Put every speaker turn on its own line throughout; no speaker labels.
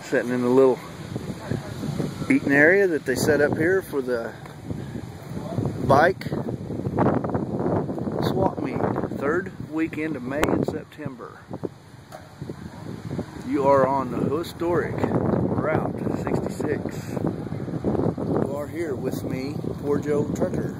Sitting in the little eating area that they set up here for the bike swap meet. Third weekend of May and September. You are on the historic Route 66. You are here with me, Poor Joe Trucker,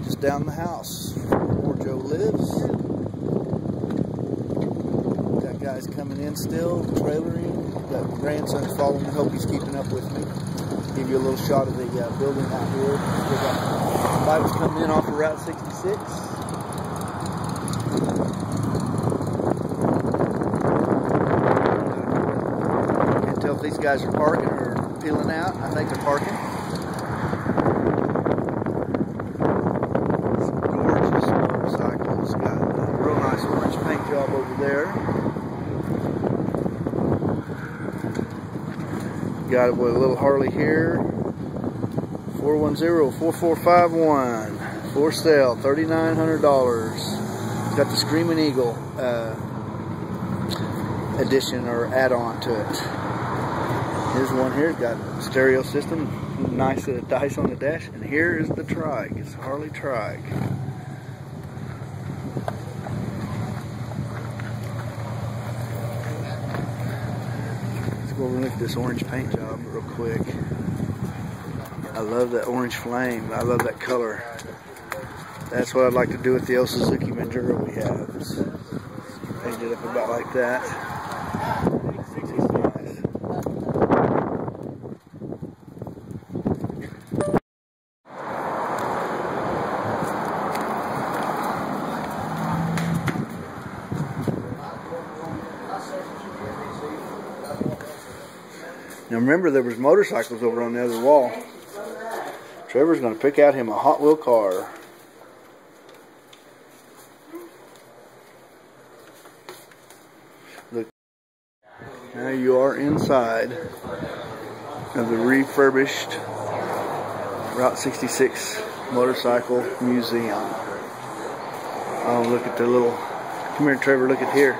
just down the house where Poor Joe lives. Got guys coming in still, trailering. Got grandsons following. I hope he's keeping up with me. Give you a little shot of the building out here. We got bikes coming in off of Route 66. Can't tell if these guys are parking or peeling out. I think they're parking. Some gorgeous motorcycles. Got a real nice orange paint job over there. Got it with a little Harley here. 410-4451. For sale, $3,900. It's got the Screaming Eagle addition or add-on to it. Here's one here. It's got a stereo system. Nice dice on the dash. And here is the trike. It's a Harley trike. Go over and look at this orange paint job real quick. I love that orange flame. I love that color. That's what I'd like to do with the El Suzuki Manduro we have. Paint it up about like that. Now remember, there was motorcycles over on the other wall. Trevor's going to pick out him a Hot Wheel car. Look, now you are inside of the refurbished Route 66 Motorcycle Museum. Oh, look at the little, come here Trevor, look at here.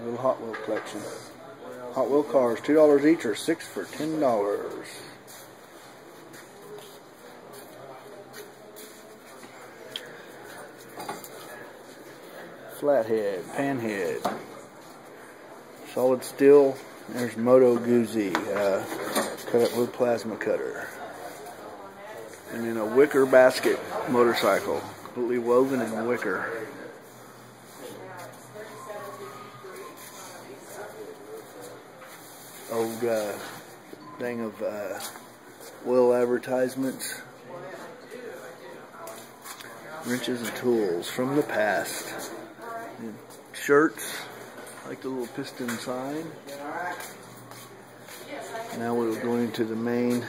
Little Hot Wheel collection. Hot Wheel cars, $2 each or 6 for $10. Flathead, panhead, solid steel. There's Moto Guzzi, cut up wood plasma cutter. And then a wicker basket motorcycle, completely woven in wicker. Old thing of oil advertisements, wrenches and tools from the past, and shirts like the little piston sign. Now we're going to the main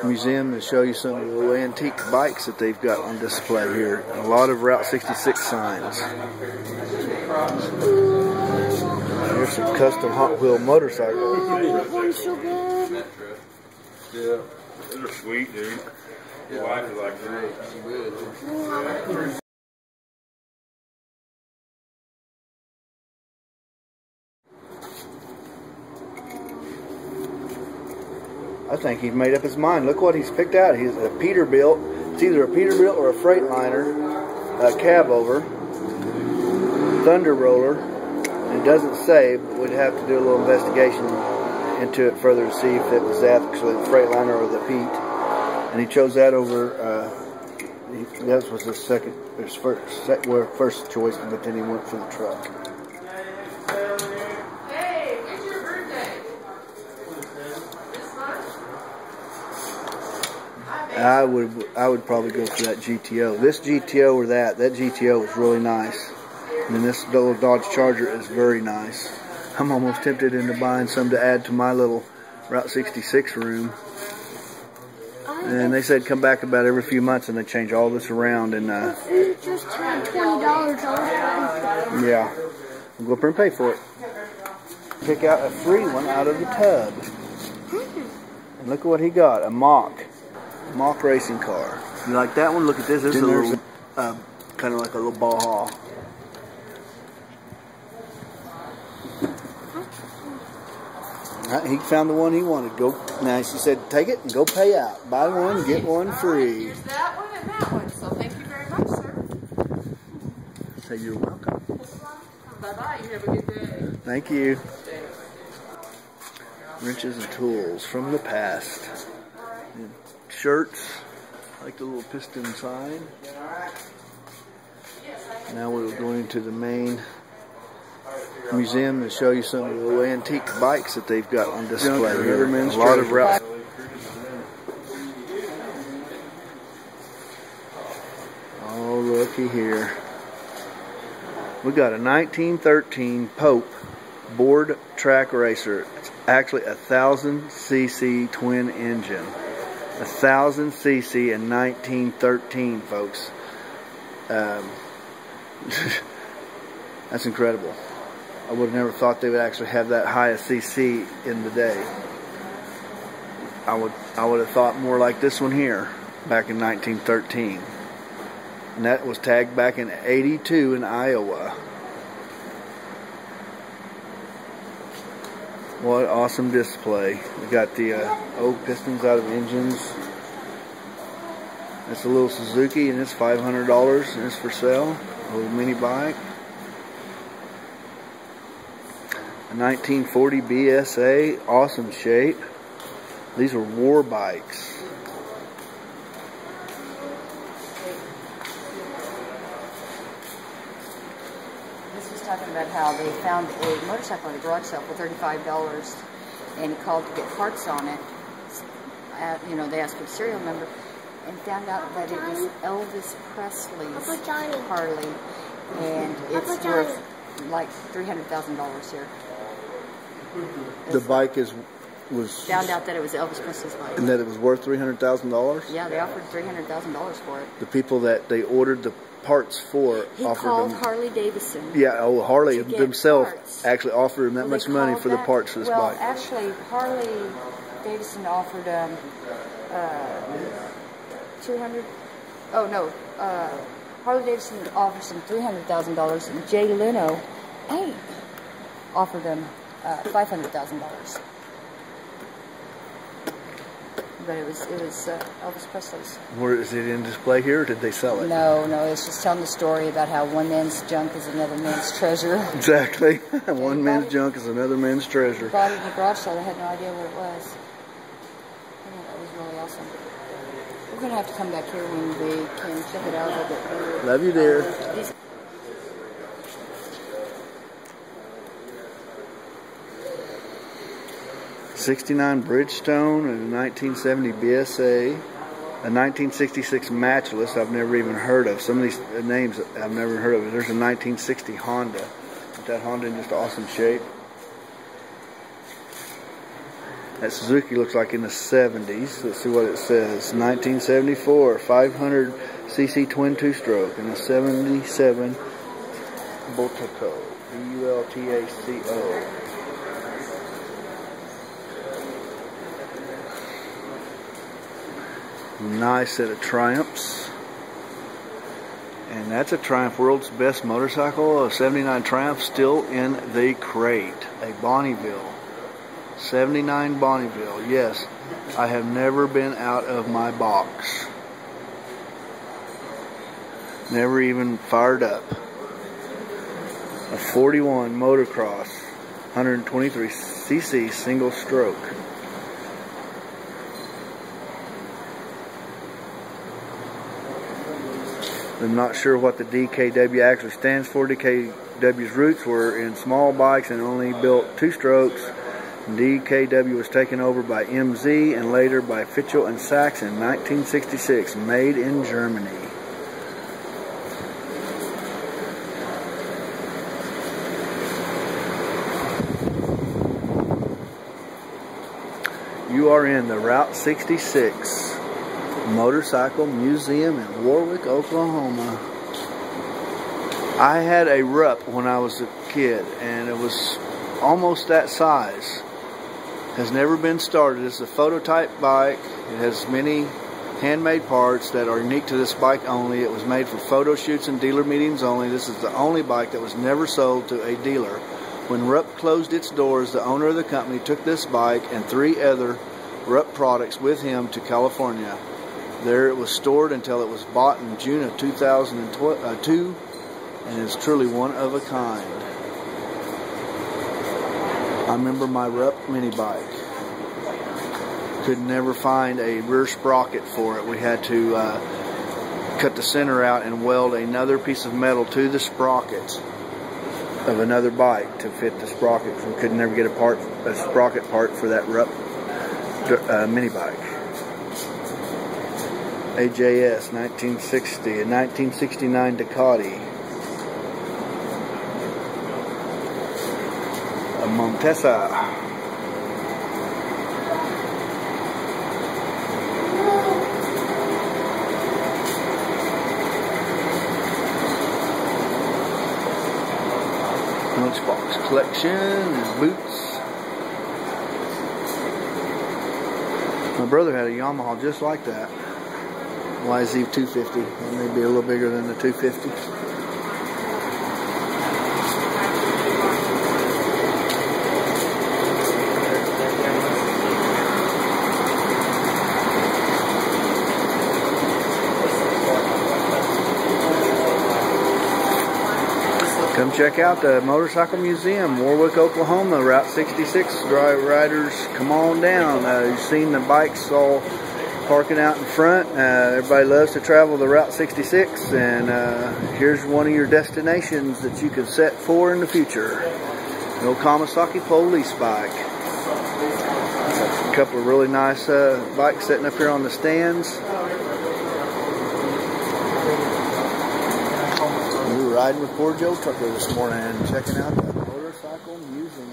museum to show you some of the antique bikes that they've got on display here. A lot of Route 66 signs. Here's some custom Hot Wheel motorcycles.
Yeah, those are sweet, dude. Your wife is like great.
I think he's made up his mind. Look what he's picked out. He's a Peterbilt. It's either a Peterbilt or a Freightliner, a cab over, Thunder Roller. It doesn't say, but we'd have to do a little investigation into it further to see if it was actually the Freightliner or the Pete. And he chose that over. That was his first choice, but then he went for the truck.
Hey, it's your birthday. This month?
I would probably go for that GTO. This GTO or that GTO is really nice. And this little Dodge Charger is very nice. I'm almost tempted into buying some to add to my little Route 66 room. And they said come back about every few months and they change all this around. And
just $20.
yeah, we'll go up there and pay for it. Pick out a free one out of the tub. And look at what he got, a Mach racing car. You like that one? Look at this. This is a little, kind of like a little Baja. He found the one he wanted. Go now. She said, "Take it and go pay out. Buy one, get one free."
Here's that one and that one. So thank you very much, sir.
Say you're welcome.
Bye-bye. You have a good day.
Thank you. Wrenches and tools from the past. And shirts, like the little piston sign. Now we're going to the main museum to show you some of the antique bikes that they've got on display. A lot of routes. Oh, looky here. We got a 1913 Pope board track racer. It's actually a 1000cc twin engine. 1000cc in 1913, folks. That's incredible. I would have never thought they would actually have that high a cc in the day. I would have thought more like this one here back in 1913. And that was tagged back in '82 in Iowa. What awesome display. We got the old pistons out of engines. That's a little Suzuki and it's $500 and it's for sale. A little mini bike. A 1940 BSA, awesome shape. These are war bikes.
This was talking about how they found a motorcycle at a garage sale for $35 and he called to get parts on it. You know, they asked for the serial number and found out that it was Elvis Presley's Harley and it's worth like $300,000 here.
The bike was
found out that it was Elvis Presley's bike.
And that it was worth $300,000?
Yeah, they offered $300,000 for it.
The people that they ordered the parts for
He
offered
called
them.
Harley Davidson.
Yeah, Harley
to get
themselves
parts.
actually offered him that much money for the parts for this bike.
Well, actually, Harley Davidson offered 200. Oh no, Harley Davidson offered him $300,000, and Jay Leno, offered him $500,000. But it was Elvis Presley's.
Where is it in display here, or did they sell it?
No, it's just telling the story about how one man's junk is another man's treasure.
Exactly. One man's junk is another man's treasure.
Bought it in the garage sale. They had no idea what it was. Yeah, that was really awesome. We're going to have to come back here when we can check it out a little bit further.
Love you, dear. 69 Bridgestone and a 1970 BSA, a 1966 Matchless I've never even heard of. Some of these names I've never heard of. There's a 1960 Honda. That Honda in just awesome shape. That Suzuki looks like in the 70s. Let's see what it says. 1974 500cc twin two-stroke and a 77 Bultaco. B-U-L-T-A-C-O. Nice set of Triumphs. And that's a Triumph, world's best motorcycle. A 79 Triumph still in the crate. A Bonneville. 79 Bonneville. Yes, I have never been out of my box. Never even fired up. A 41 Motocross. 123cc single stroke. I'm not sure what the DKW actually stands for. DKW's roots were in small bikes and only built two strokes. DKW was taken over by MZ and later by Fitchel and Sachs in 1966. Made in Germany. You are in the Route 66 Motorcycle Museum in Warwick, Oklahoma. I had a Rupp when I was a kid, and it was almost that size. Has never been started. It's a phototype bike. It has many handmade parts that are unique to this bike only. It was made for photo shoots and dealer meetings only. This is the only bike that was never sold to a dealer When Rupp closed its doors, the owner of the company took this bike and 3 other Rupp products with him to California. There it was stored until it was bought in June of 2002 and is truly one of a kind. I remember my Rupp mini bike. Could never find a rear sprocket for it. We had to cut the center out and weld another piece of metal to the sprocket of another bike to fit the sprocket. We could never get a sprocket part for that Rupp mini bike. AJS 1960, a 1969 Ducati, a Montesa. Lunchbox collection, boots. My brother had a Yamaha just like that. YZ 250. It may be a little bigger than the 250. Come check out the Motorcycle Museum, Warwick, Oklahoma, Route 66. Riders, come on down. You've seen the bikes all parking out in front. Everybody loves to travel the Route 66, and here's one of your destinations that you can set for in the future. The old Kawasaki police bike. A couple of really nice bikes sitting up here on the stands. We were riding with poor Joe Trucker this morning and checking out the Motorcycle Museum.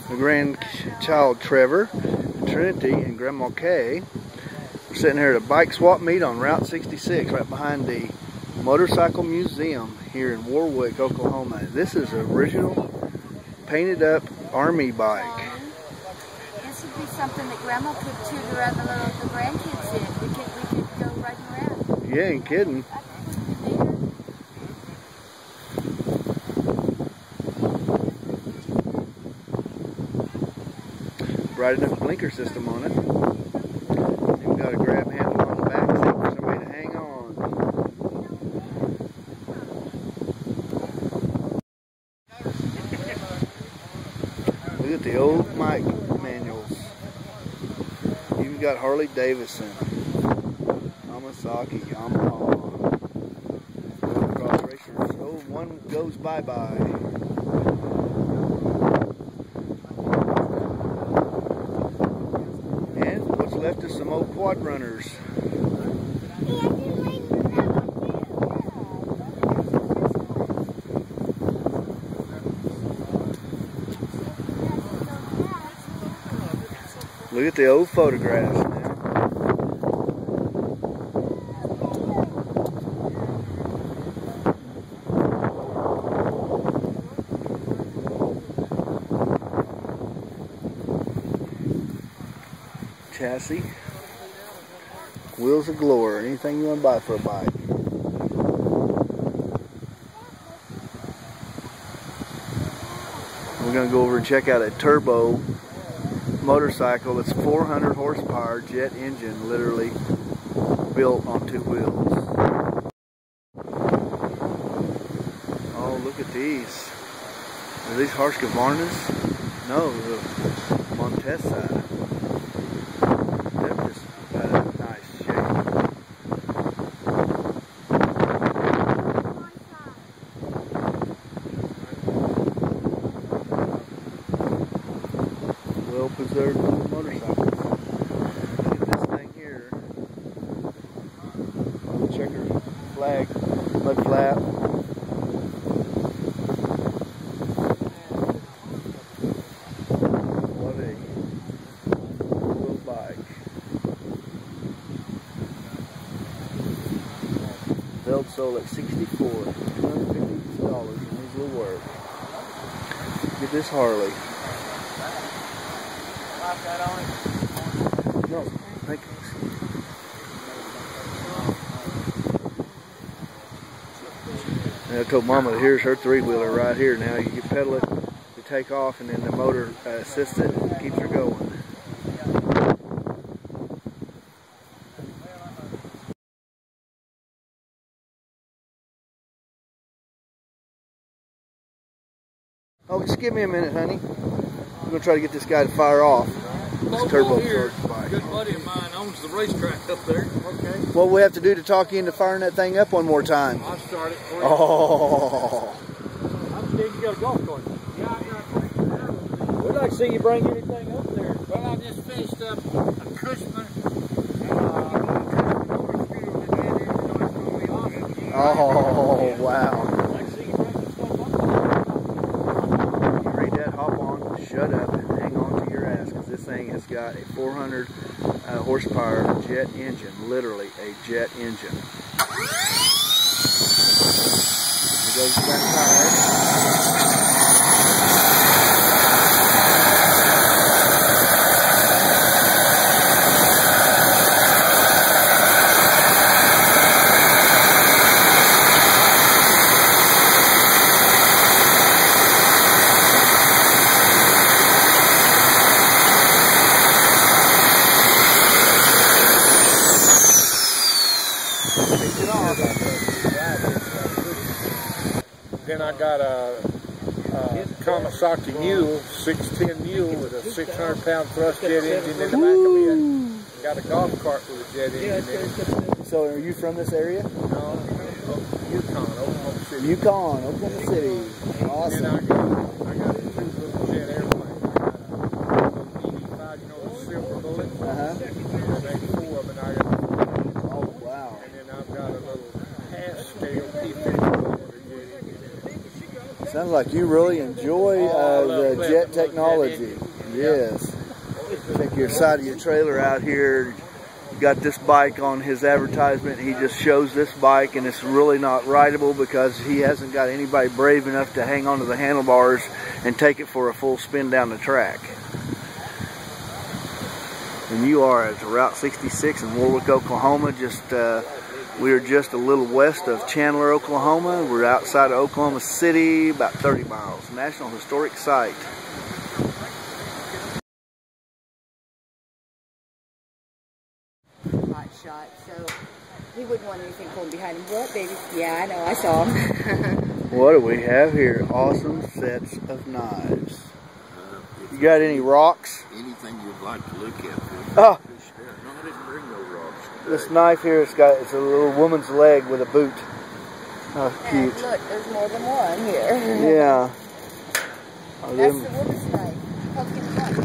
The grandchild Trevor, Trinity, and Grandma Kay are sitting here at a bike swap meet on Route 66 right behind the Motorcycle Museum here in Warwick, Oklahoma. This is an original painted up Army bike.
This would be something that Grandma could tutor other the grandkids in. We could go riding around.
You ain't kidding. Bright enough blinker system on it. You've got a grab handle on the back seat for somebody to hang on. Look at the old mic manuals. Even got Harley Davidson, Kawasaki, Yamaha, cross racers. Oh, one goes bye-bye. And what's left is some old quad runners. Look at the old photographs now. Chassis, wheels of glory, anything you want to buy for a bike. We're going to go over and check out a turbo motorcycle that's 400 horsepower jet engine, literally built on 2 wheels. Oh, look at these. Are these Husqvarnas? No, the Montesa. They're just got a nice shape. Well-preserved little motorcycle. Look at this thing here. Checker flag, mud flap. What a little bike. Belt sold at $64, $250 in these little work. Look at this Harley. No. think. And I told Mama, here's her three-wheeler right here. Now you can pedal it, you take off, and then the motor assists it and keeps her going. Oh, just give me a minute, honey. I'm gonna try to get this guy to fire off. This turbo
here,
charged bike.
good buddy of mine owns the racetrack up there. Okay.
What we have to do to talk you into firing that thing up one more time?
I'll start it for you.
Oh.
I'm thinking you got a golf cart. Yeah, I got. We'd like to see you bring anything up there. Well, I just finished up a Cushman.
Oh, wow. You read that, hop on, shut up, and hang on to your ass, because this thing has got a 400 horsepower jet engine, literally a jet engine. Here goes the back tire.
Then I got a Kawasaki mule, 610 mule with a 600-pound thrust jet engine in the back of it. Got a golf cart with a jet engine in it.
So are you from this area?
No, Yukon, Oklahoma City.
Yukon, Oklahoma City. Awesome.
And then I got two little jet airplanes. I got a BD-5, you know, the silver bullet. And they 4 of them, and I got.
Oh, wow.
And then I've got a little half-scale P-50.
Sounds like you really enjoy the jet technology. Yes. Take your side of your trailer out here. You got this bike on his advertisement. He just shows this bike, and it's really not rideable because he hasn't got anybody brave enough to hang onto the handlebars and take it for a full spin down the track. And you are at Route 66 in Warwick, Oklahoma. We are just a little west of Chandler, Oklahoma. We're outside of Oklahoma City, about 30 miles. National Historic Site.
Hot shot, so he wouldn't want anything pulling behind him. What, baby? Yeah, I know, I saw him.
What do we have here? Awesome sets of knives. You got any rocks?
Anything you'd like to look at.
Oh.
No, I didn't bring no rocks.
This knife here, it's a little woman's leg with a boot. Oh,
And
cute.
look, there's more than one here.
Yeah. Oh,
That's
them-
the woman's knife. Pumpkin punch.